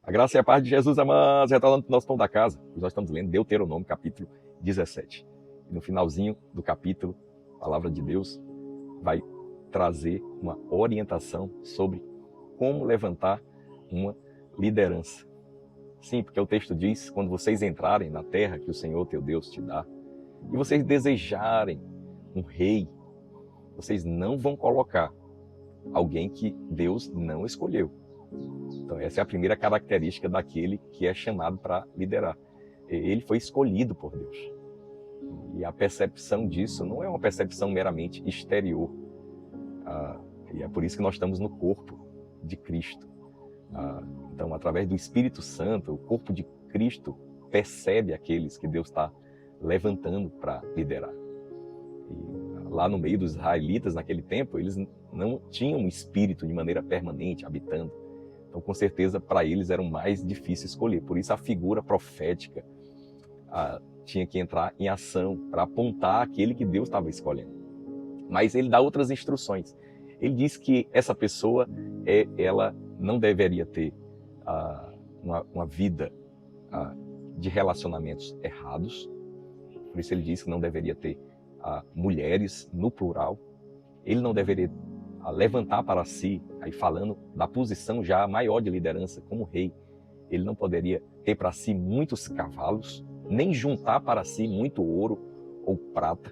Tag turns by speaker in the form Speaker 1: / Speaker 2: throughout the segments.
Speaker 1: A graça e a paz de Jesus, amados, retornando para o nosso pão da casa. Nós estamos lendo Deuteronômio, capítulo 17. E no finalzinho do capítulo, a palavra de Deus vai trazer uma orientação sobre como levantar uma liderança. Sim, porque o texto diz, quando vocês entrarem na terra que o Senhor teu Deus te dá, e vocês desejarem um rei, vocês não vão colocar alguém que Deus não escolheu. Então essa é a primeira característica daquele que é chamado para liderar. Ele foi escolhido por Deus. E a percepção disso não é uma percepção meramente exterior. E é por isso que nós estamos no corpo de Cristo. Então, através do Espírito Santo, o corpo de Cristo percebe aqueles que Deus está levantando para liderar. E lá no meio dos israelitas, naquele tempo, eles não tinham um espírito de maneira permanente, habitando. Então, com certeza, para eles era o mais difícil escolher. Por isso, a figura profética tinha que entrar em ação para apontar aquele que Deus estava escolhendo. Mas ele dá outras instruções. Ele diz que essa pessoa, ela não deveria ter uma vida de relacionamentos errados. Por isso ele diz que não deveria ter mulheres no plural. Ele não deveria levantar para si, aí falando da posição já maior de liderança como rei. Ele não poderia ter para si muitos cavalos, nem juntar para si muito ouro ou prata.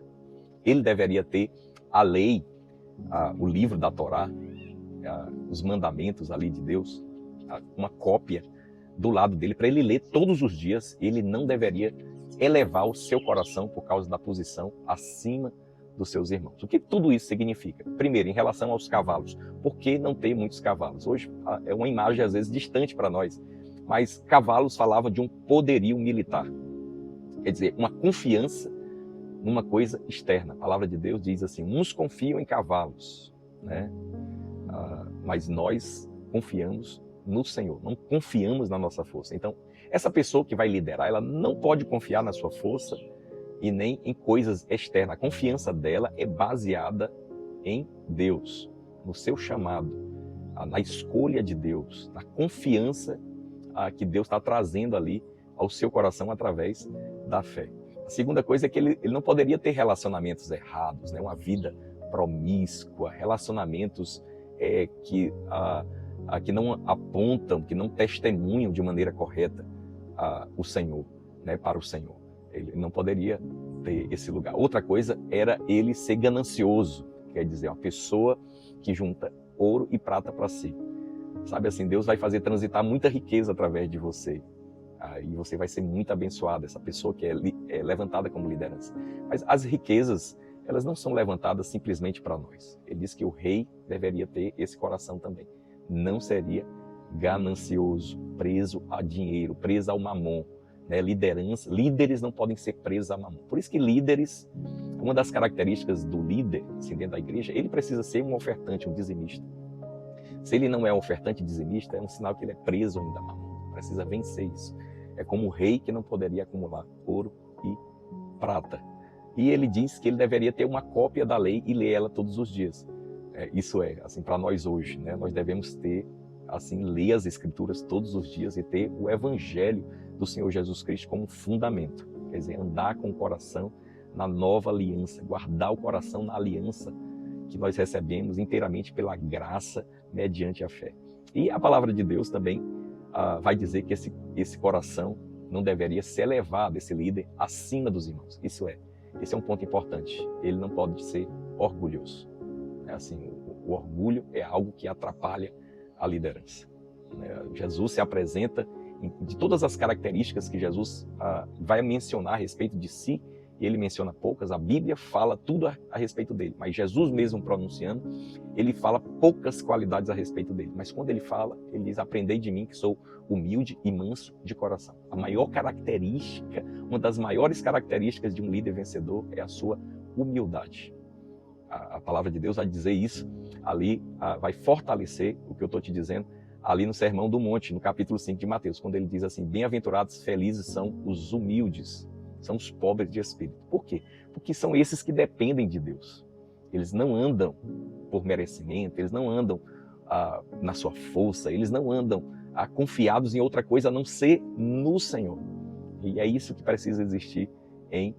Speaker 1: Ele deveria ter a lei, o livro da Torá, os mandamentos ali de Deus, uma cópia do lado dele, para ele ler todos os dias. Ele não deveria elevar o seu coração por causa da posição acima dos seus irmãos. O que tudo isso significa? Primeiro, em relação aos cavalos. Por que não ter muitos cavalos? Hoje é uma imagem às vezes distante para nós, mas cavalos falava de um poderio militar. Quer dizer, uma confiança numa coisa externa. A palavra de Deus diz assim, uns confiam em cavalos, né? Mas nós confiamos no Senhor, não confiamos na nossa força. Então, essa pessoa que vai liderar, ela não pode confiar na sua força e nem em coisas externas. A confiança dela é baseada em Deus, no seu chamado, na escolha de Deus, na confiança que Deus está trazendo ali ao seu coração através da fé. A segunda coisa é que ele não poderia ter relacionamentos errados, né? Uma vida promíscua, relacionamentos que não apontam, que não testemunham de maneira correta o Senhor, né? Para o Senhor. Ele não poderia ter esse lugar. Outra coisa era ele ser ganancioso, quer dizer, uma pessoa que junta ouro e prata para si. Sabe assim, Deus vai fazer transitar muita riqueza através de você. E você vai ser muito abençoado, essa pessoa que é levantada como liderança. Mas as riquezas, elas não são levantadas simplesmente para nós. Ele diz que o rei deveria ter esse coração também. Não seria ganancioso, preso a dinheiro, preso ao mamon. Né? Líderes não podem ser presos a mamon. Por isso que líderes, uma das características do líder, assim, dentro da igreja, ele precisa ser um ofertante, um dizimista. Se ele não é um ofertante dizimista, é um sinal que ele é preso ainda a mamon. Precisa vencer isso. É como o rei que não poderia acumular ouro e prata. E ele diz que ele deveria ter uma cópia da lei e ler ela todos os dias. Isso é, assim, para nós hoje, né? Nós devemos ter, assim, ler as Escrituras todos os dias e ter o Evangelho do Senhor Jesus Cristo como fundamento. Quer dizer, andar com o coração na nova aliança, guardar o coração na aliança que nós recebemos inteiramente pela graça mediante a fé. E a palavra de Deus também vai dizer que esse coração não deveria ser elevado, esse líder, acima dos irmãos. Esse é um ponto importante. Ele não pode ser orgulhoso. Assim, o orgulho é algo que atrapalha a liderança. Jesus se apresenta de todas as características que Jesus vai mencionar a respeito de si, e ele menciona poucas. A Bíblia fala tudo a respeito dele, mas Jesus mesmo pronunciando, ele fala poucas qualidades a respeito dele. Mas quando ele fala, ele diz, aprendei de mim que sou humilde e manso de coração. A maior característica, uma das maiores características de um líder vencedor é a sua humildade. A palavra de Deus vai dizer isso ali, vai fortalecer o que eu estou te dizendo ali no Sermão do Monte, no capítulo 5 de Mateus, quando ele diz assim, bem-aventurados, felizes são os humildes, são os pobres de espírito. Por quê? Porque são esses que dependem de Deus. Eles não andam por merecimento, eles não andam na sua força, eles não andam confiados em outra coisa a não ser no Senhor. E é isso que precisa existir em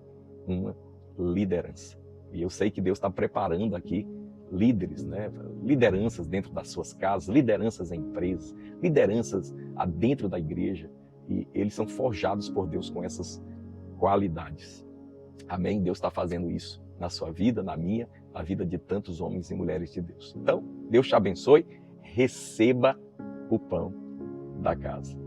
Speaker 1: uma liderança. E eu sei que Deus está preparando aqui líderes, né? Lideranças dentro das suas casas, lideranças em empresas, lideranças dentro da igreja. E eles são forjados por Deus com essas qualidades. Amém? Deus está fazendo isso na sua vida, na minha, na vida de tantos homens e mulheres de Deus. Então, Deus te abençoe, receba o pão da casa.